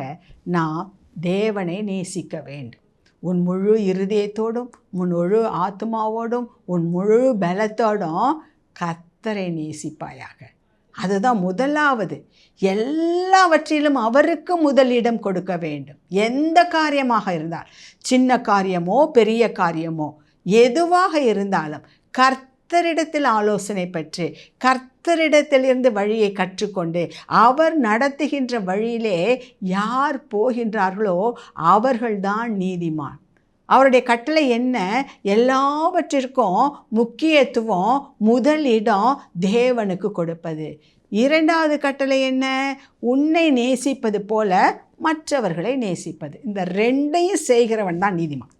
நாம் தேவனை நேசிக்க வேண்டும். உன் முழு இருதயத்தோடும், உன் முழு ஆத்மாவோடும், உன் முழு பலத்தோடும் கர்த்தரை நேசிப்பாயாக. அதுதான் முதலாவது. எல்லாவற்றிலும் அவருக்கு முதலிடம் கொடுக்க வேண்டும். எந்த காரியமாக இருந்தால், சின்ன காரியமோ பெரிய காரியமோ எதுவாக இருந்தாலும் கர்த்தரிடத்தில் ஆலோசனை பெற்று கர்த்தரிடத்திலிருந்து வழியை கற்றுக்கொண்டு அவர் நடத்துகின்ற வழியிலே யார் போகின்றார்களோ அவர்கள்தான் நீதிமான். அவருடைய கட்டளை என்ன? எல்லாவற்றிற்கும் முக்கியத்துவம், முதலிடம் தேவனுக்கு கொடுப்பது. இரண்டாவது கட்டளை என்ன? உன்னை நேசிப்பது போல மற்றவர்களை நேசிப்பது. இந்த ரெண்டையும் செய்கிறவன் தான் நீதிமான்.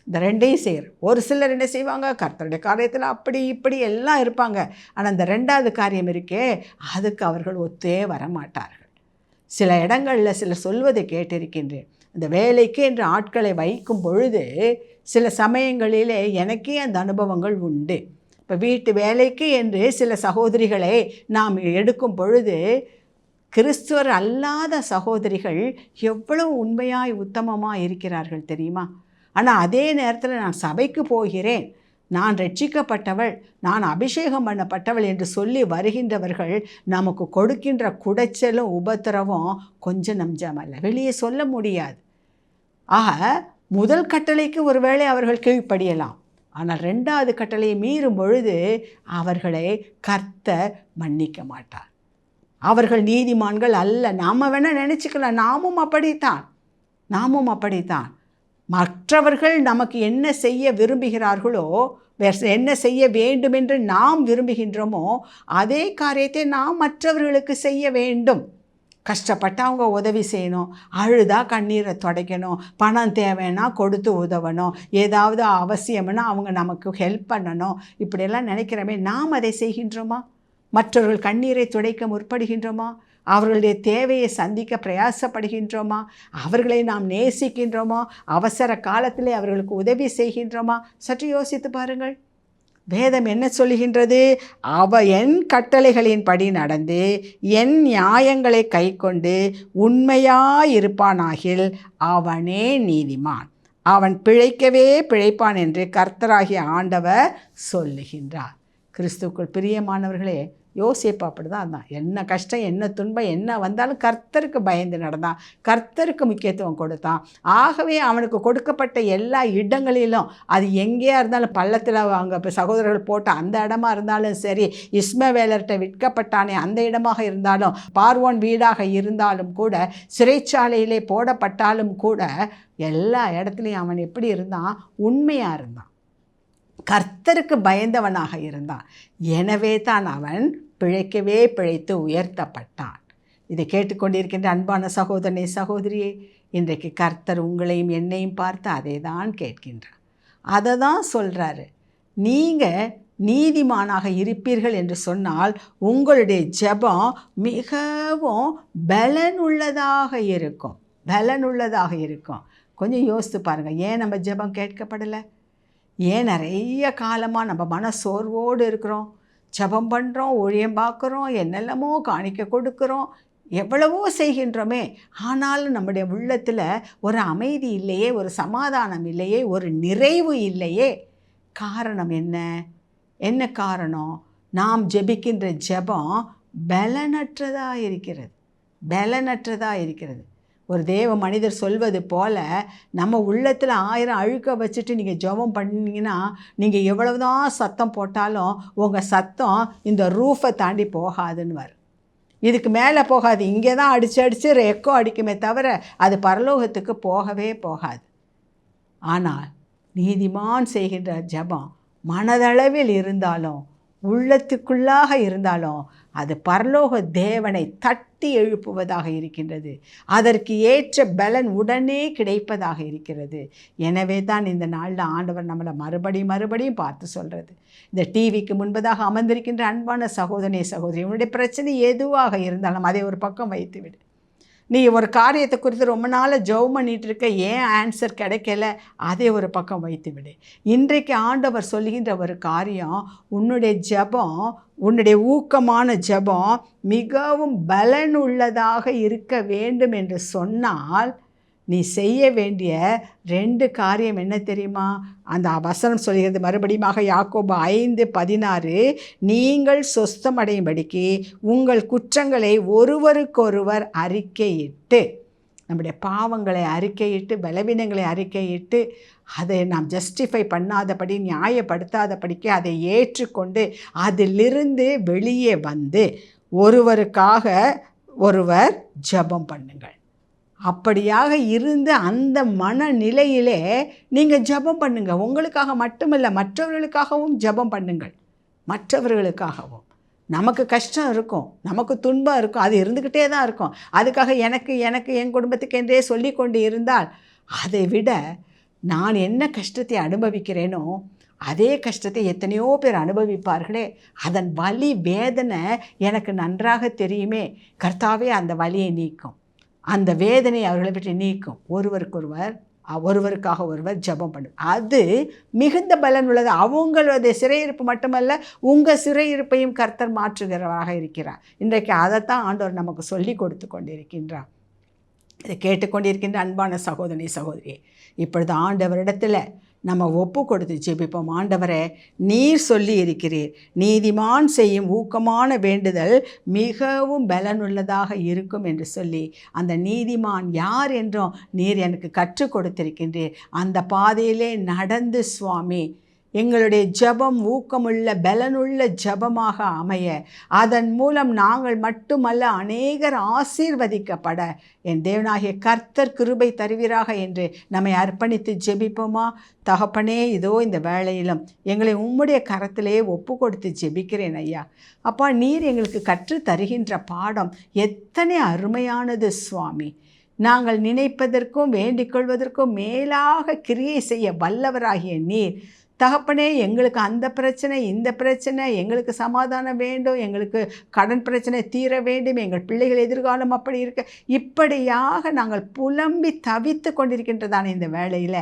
இந்த ரெண்டையும் செய்கிற ஒரு சிலர் என்ன செய்வாங்க, கர்த்தருடைய காரியத்தில் அப்படி இப்படி எல்லாம் இருப்பாங்க. ஆனால் இந்த ரெண்டாவது காரியம் இருக்கே, அதுக்கு அவர்கள் ஒத்தே வரமாட்டார்கள். சில இடங்களில் சிலர் சொல்வதை கேட்டிருக்கின்றேன். இந்த வேலைக்கு என்று ஆட்களை வைக்கும் பொழுது சில சமயங்களிலே எனக்கே அந்த அனுபவங்கள் உண்டு. இப்போ வீட்டு வேலைக்கு என்று சில சகோதரிகளை நாம் எடுக்கும் பொழுது கிறிஸ்துவர் அல்லாத சகோதரிகள் எவ்வளவு உண்மையாய் உத்தமமாக இருக்கிறார்கள் தெரியுமா? ஆனால் அதே நேரத்தில் நான் சபைக்கு போகிறேன், நான் ரட்சிக்கப்பட்டவள், நான் அபிஷேகம் பண்ணப்பட்டவள் என்று சொல்லி வருகின்றவர்கள் நமக்கு கொடுக்கின்ற குடைச்சலும் உபத்திரவும் கொஞ்சம் நஞ்சமல்ல, வெளியே சொல்ல முடியாது. ஆக முதல் கட்டளைக்கு ஒருவேளை அவர்கள் கீழ்ப்படியலாம், ஆனால் ரெண்டாவது கட்டளையை மீறும் பொழுது அவர்களை கர்த்தர் மன்னிக்க மாட்டார். அவர்கள் நீதிமான்கள் அல்ல. நாம் வேணால் நினச்சிக்கலாம், நாமும் அப்படித்தான். மற்றவர்கள் நமக்கு என்ன செய்ய விரும்புகிறார்களோ, என்ன செய்ய வேண்டும் என்று நாம் விரும்புகின்றோமோ அதே காரியத்தை நாம் மற்றவர்களுக்கு செய்ய வேண்டும். கஷ்டப்பட்டு அவங்க உதவி செய்யணும், அழுதா கண்ணீரை துடைக்கணும், பணம் தேவைன்னா கொடுத்து உதவணும், ஏதாவது அவசியம்னா அவங்க நமக்கு ஹெல்ப் பண்ணணும், இப்படியெல்லாம் நினைக்கிறோமே, நாம் அதை செய்கின்றோமா? மற்றவர்கள் கண்ணீரை துடைக்க முற்படுகின்றோமா? அவர்களுடைய தேவையை சந்திக்க பிரயாசப்படுகின்றோமா? அவர்களை நாம் நேசிக்கின்றோமா? அவசர காலத்திலே அவர்களுக்கு உதவி செய்கின்றோமா? சற்று யோசித்து பாருங்கள். வேதம் என்ன சொல்லுகின்றது? என் கட்டளைகளின்படி நடந்து என் நியாயங்களை கைக்கொண்டு உண்மையாயிருப்பானாகில் அவனே நீதிமான், அவன் பிழைக்கவே பிழைப்பான் என்று கர்த்தராகிய ஆண்டவர் சொல்லுகின்றார். கிறிஸ்துவுக்குள் பிரியமானவர்களே, யோசேப்பு அப்படி தான் இருந்தான். என்ன கஷ்டம், என்ன துன்பம், என்ன வந்தாலும் கர்த்தருக்கு பயந்து நடந்தான், கர்த்தருக்கு முக்கியத்துவம் கொடுத்தான். ஆகவே அவனுக்கு கொடுக்கப்பட்ட எல்லா இடங்களிலும், அது எங்கேயா இருந்தாலும், பள்ளத்தில் அவங்க சகோதரர்கள் போட்ட அந்த இடமா இருந்தாலும் சரி, இஸ்மவேலர்கிட்ட விற்கப்பட்டானே அந்த இடமாக இருந்தாலும், பார்வோன் வீடாக இருந்தாலும் கூட, சிறைச்சாலையிலே போடப்பட்டாலும் கூட, எல்லா இடத்துலையும் அவன் எப்படி இருந்தான்? உண்மையாக இருந்தான், கர்த்தருக்கு பயந்தவனாக இருந்தான். எனவே தான் அவன் பிழைக்கவே பிழைத்து உயர்த்தப்பட்டான். இதை கேட்டுக்கொண்டிருக்கின்ற அன்பான சகோதரனே, சகோதரியே, இன்றைக்கு கர்த்தர் உங்களையும் என்னையும் பார்த்து அதை தான் கேட்கின்றார். அதை தான் சொல்கிறாரு. நீங்கள் நீதிமானாக இருப்பீர்கள் என்று சொன்னால் உங்களுடைய ஜெபம் மிகவும் பலனுள்ளதாக இருக்கும், பலனுள்ளதாக இருக்கும். கொஞ்சம் யோசித்து பாருங்கள், ஏன் நம்ம ஜெபம் கேட்கப்படலை? ஏன் நிறைய காலமாக நம்ம மன சோர்வோடு இருக்கிறோம்? ஜெபம் பண்ணுறோம், ஊழியம் பார்க்குறோம், என்னெல்லாமோ காணிக்க கொடுக்குறோம், எவ்வளவோ செய்கின்றோமே, ஆனாலும் நம்முடைய உள்ளத்தில் ஒரு அமைதி இல்லையே, ஒரு சமாதானம் இல்லையே, ஒரு நிறைவு இல்லையே. காரணம் என்ன? என்ன காரணம்? நாம் ஜெபிக்கின்ற ஜெபம் பலனற்றதாக இருக்கிறது, பலனற்றதாக இருக்கிறது. ஒரு தேவ மனிதர் சொல்வது போல், நம்ம உள்ளத்தில் 1000 அழுக்க வச்சுட்டு நீங்கள் ஜெபம் பண்ணிங்கன்னா, நீங்கள் எவ்வளவுதான் சத்தம் போட்டாலும் உங்கள் சத்தம் இந்த ரூஃபை தாண்டி போகாதுன்னு. இதுக்கு மேலே போகாது, இங்கே தான் அடித்து எக்கோ அடிக்குமே தவிர அது பரலோகத்துக்கு போகவே போகாது. ஆனால் நீதிமான் செய்கின்ற ஜெபம் மனதளவில் இருந்தாலும், உள்ளத்துக்குள்ளாக இருந்தாலும், அது பரலோக தேவனை தட்டி எழுப்புவதாக இருக்கின்றது. அதற்கு ஏற்ற பலன் உடனே கிடைப்பதாக இருக்கிறது. எனவே தான் இந்த நாளில் ஆண்டவர் நம்மளை மறுபடியும் பார்த்து சொல்கிறது. இந்த டிவிக்கு முன்பதாக அமர்ந்திருக்கின்ற அன்பான சகோதரனே, சகோதரி, உன்னுடைய பிரச்சனை எதுவாக இருந்தாலும் அதை ஒரு பக்கம் வைத்து விடு. நீ ஒரு காரியத்தை குறித்து ரொம்ப நாளாக ஜெபம் பண்ணிகிட்டு இருக்க, ஏன் ஆன்சர் கிடைக்கல, அதை ஒரு பக்கம் வைத்து விடு. இன்றைக்கு ஆண்டவர் சொல்லுகின்ற ஒரு காரியம், உன்னுடைய ஜெபம், உன்னுடைய ஊக்கமான ஜெபம் மிகவும் பலனுள்ளதாக இருக்க வேண்டும் என்று சொன்னால், நீ செய்ய வேண்டிய 2 காரியம் என்ன தெரியுமா? அந்த வசனம் சொல்கிறது மறுபடியும் யாக்கோபு 5:16, நீங்கள் சொஸ்தமடையும்படிக்கு உங்கள் குற்றங்களை ஒருவருக்கொருவர் அறிக்கையிட்டு, நம்முடைய பாவங்களை அறிக்கையிட்டு, பலவீனங்களை அறிக்கையிட்டு, அதை நாம் ஜஸ்டிஃபை பண்ணாதபடி, நியாயப்படுத்தாதபடிக்கு அதை ஏற்றுக்கொண்டு அதிலிருந்து வெளியே வந்து ஒருவருக்காக ஒருவர் ஜெபம் பண்ணுங்கள். அப்படியாக இருந்து அந்த மனநிலையிலே நீங்கள் ஜெபம் பண்ணுங்கள். உங்களுக்காக மட்டுமல்ல, மற்றவர்களுக்காகவும் ஜெபம் பண்ணுங்கள். மற்றவர்களுக்காகவும். நமக்கு கஷ்டம் இருக்கும், நமக்கு துன்பம் இருக்கும், அது இருந்துக்கிட்டே தான் இருக்கும். அதுக்காக எனக்கு என் குடும்பத்துக்கு என்றே சொல்லி கொண்டு இருந்தால், அதை விட நான் என்ன கஷ்டத்தை அனுபவிக்கிறேனோ அதே கஷ்டத்தை எத்தனையோ பேர் அனுபவிப்பார்களே, அதன் வலி வேதனை எனக்கு நன்றாக தெரியுமே. கர்த்தாவே அந்த வலியை நீக்கும், அந்த வேதனை அவர்களை பற்றி நீக்கும். ஒருவருக்காக ஒருவர் ஜெபம் பண்ணும். அது மிகுந்த பலன் உள்ளது. அவங்களுடைய சிறையிருப்பு மட்டுமல்ல, உங்கள் சிறையிருப்பையும் கர்த்தர் மாற்றுகிறவராக இருக்கிறார். இன்றைக்கு அதைத்தான் ஆண்டவர் நமக்கு சொல்லி கொடுத்து கொண்டிருக்கின்றார். இதை கேட்டுக்கொண்டிருக்கின்ற அன்பான சகோதரி, சகோதரியே, இப்பொழுது ஆண்டவரிடத்தில் நம்ம ஒப்பு கொடுத்து ஜெபிப்போம். ஆண்டவரே, நீர் சொல்லி இருக்கிறீர், நீதிமான் செய்யும் ஊக்கமான வேண்டுதல் மிகவும் பலனுள்ளதாக இருக்கும் என்று சொல்லி, அந்த நீதிமான் யார் என்றும் நீர் எனக்கு கற்றுக் கொடுத்திருக்கின்றீர். அந்த பாதையிலே நடந்து சுவாமி, எங்களுடைய ஜெபம் ஊக்கமுள்ள பலனுள்ள ஜெபமாக அமைய, அதன் மூலம் நாங்கள் மட்டுமல்ல அநேகர் ஆசீர்வதிக்கப்பட என் தேவனாகிய கர்த்தர் கிருபை தருவீராக என்று நம்மை அர்ப்பணித்து ஜெபிப்போமா? தகப்பனே, இதோ இந்த வேளையிலும் எங்களை உம்முடைய கரத்திலே ஒப்பு கொடுத்து ஜெபிக்கிறேன் ஐயா. அப்பா, நீர் எங்களுக்கு கற்று தருகின்ற பாடம் எத்தனை அருமையானது சுவாமி. நாங்கள் நினைப்பதற்கும் வேண்டிக்கொள்வதற்கும் மேலாக கிரியை செய்ய வல்லவராகிய நீர் தகப்பனே, எங்களுக்கு அந்த பிரச்சனை, இந்த பிரச்சனை, எங்களுக்கு சமாதானம் வேண்டும், எங்களுக்கு கடன் பிரச்சனை தீர வேண்டும், எங்கள் பிள்ளைகள் எதிர்காலம் அப்படி இருக்க, இப்படியாக நாங்கள் புலம்பி தவித்து கொண்டிருக்கின்றதான இந்த வேளையில்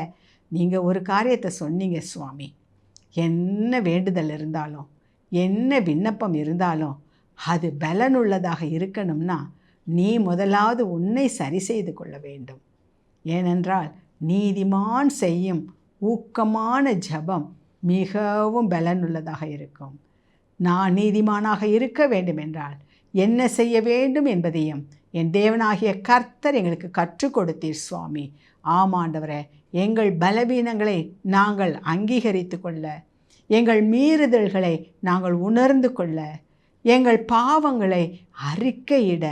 நீங்கள் ஒரு காரியத்தை சொன்னீங்க சுவாமி. என்ன வேண்டுதல் இருந்தாலும், என்ன விண்ணப்பம் இருந்தாலும், அது பலனுள்ளதாக இருக்கணும்னா நீ முதலாவது உன்னை சரி செய்து கொள்ள வேண்டும். ஏனென்றால் நீதிமான் செய்யும் ஊக்கமான ஜெபம் மிகவும் பலனுள்ளதாக இருக்கும். நான் நீதிமானாக இருக்க வேண்டும் என்றால் என்ன செய்ய வேண்டும் என்பதையும் என் தேவனாகிய கர்த்தர் எங்களுக்கு கற்றுக் கொடுத்தீர் சுவாமி. ஆமாண்டவரே, எங்கள் பலவீனங்களை நாங்கள் அங்கீகரித்து கொள்ள, எங்கள் மீறுதல்களை நாங்கள் உணர்ந்து கொள்ள, எங்கள் பாவங்களை அறிக்கையிட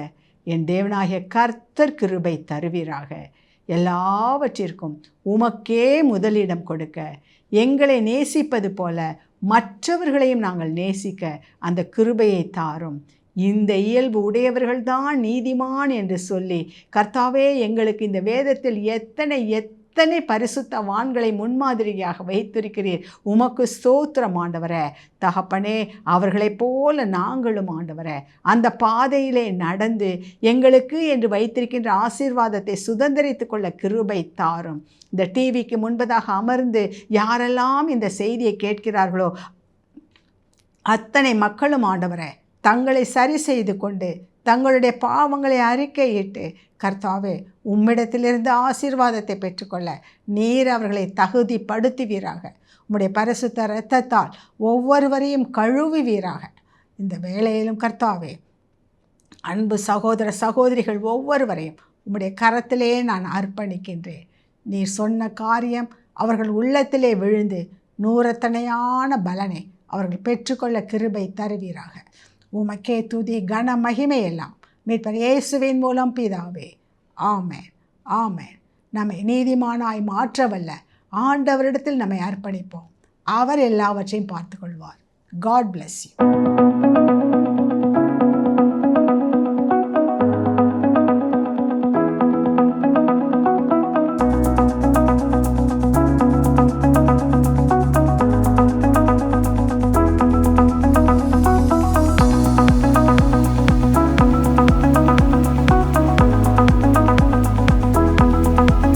என் தேவனாகிய கர்த்தர் கிருபை தருவீராக. எல்லாவற்றிற்கும் உமக்கே முதலிடம் கொடுக்க, எங்களை நேசிப்பது போல மற்றவர்களையும் நாங்கள் நேசிக்க அந்த கிருபையை தாரும். இந்த இயல்பு உடையவர்கள்தான் நீதிமான் என்று சொல்லி கர்த்தாவே, எங்களுக்கு இந்த வேதத்தில் எத்தனை பரிசுத்தவான்களை முன்மாதிரியாக வைத்திருக்கிறீர். உமக்கு ஸ்தோத்திரம் ஆண்டவரே. தகப்பனே, அவர்களைப் போல நாங்களும் ஆண்டவரே அந்த பாதையிலே நடந்து எங்களுக்கு என்று வைத்திருக்கின்ற ஆசீர்வாதத்தை சுதந்திரித்து கொள்ள கிருபை தாரும். இந்த டிவிக்கு முன்பதாக அமர்ந்து யாரெல்லாம் இந்த செய்தியை கேட்கிறார்களோ அத்தனை மக்களும் ஆண்டவரே தங்களை சரி செய்து கொண்டு தங்களுடைய பாவங்களை அறிக்கையிட்டு கர்த்தாவே, உம்மிடத்திலிருந்து ஆசீர்வாதத்தை பெற்றுக்கொள்ள நீர் அவர்களை தகுதிப்படுத்துவீராக. உம்முடைய பரிசுத்த இரத்தத்தால் ஒவ்வொருவரையும் கழுவுவீராக. இந்த வேளையிலும் கர்த்தாவே, அன்பு சகோதர சகோதரிகள் ஒவ்வொருவரையும் உம்முடைய கரத்திலே நான் அர்ப்பணிக்கின்றேன். நீர் சொன்ன காரியம் அவர்கள் உள்ளத்திலே விழுந்து நூறத்தனையான பலனை அவர்கள் பெற்றுக்கொள்ள கிருபை தருவீராக. உமக்கே துதி கன மகிமை எல்லாம் மீட்பர் இயேசுவின் மூலம் பிதாவே. ஆமென், ஆமென். நம்மை நீதிமானாய் மாற்றவல்ல ஆண்டவரிடத்தில் நம்மை அர்ப்பணிப்போம். அவர் எல்லாவற்றையும் பார்த்துக்கொள்வார். God bless you.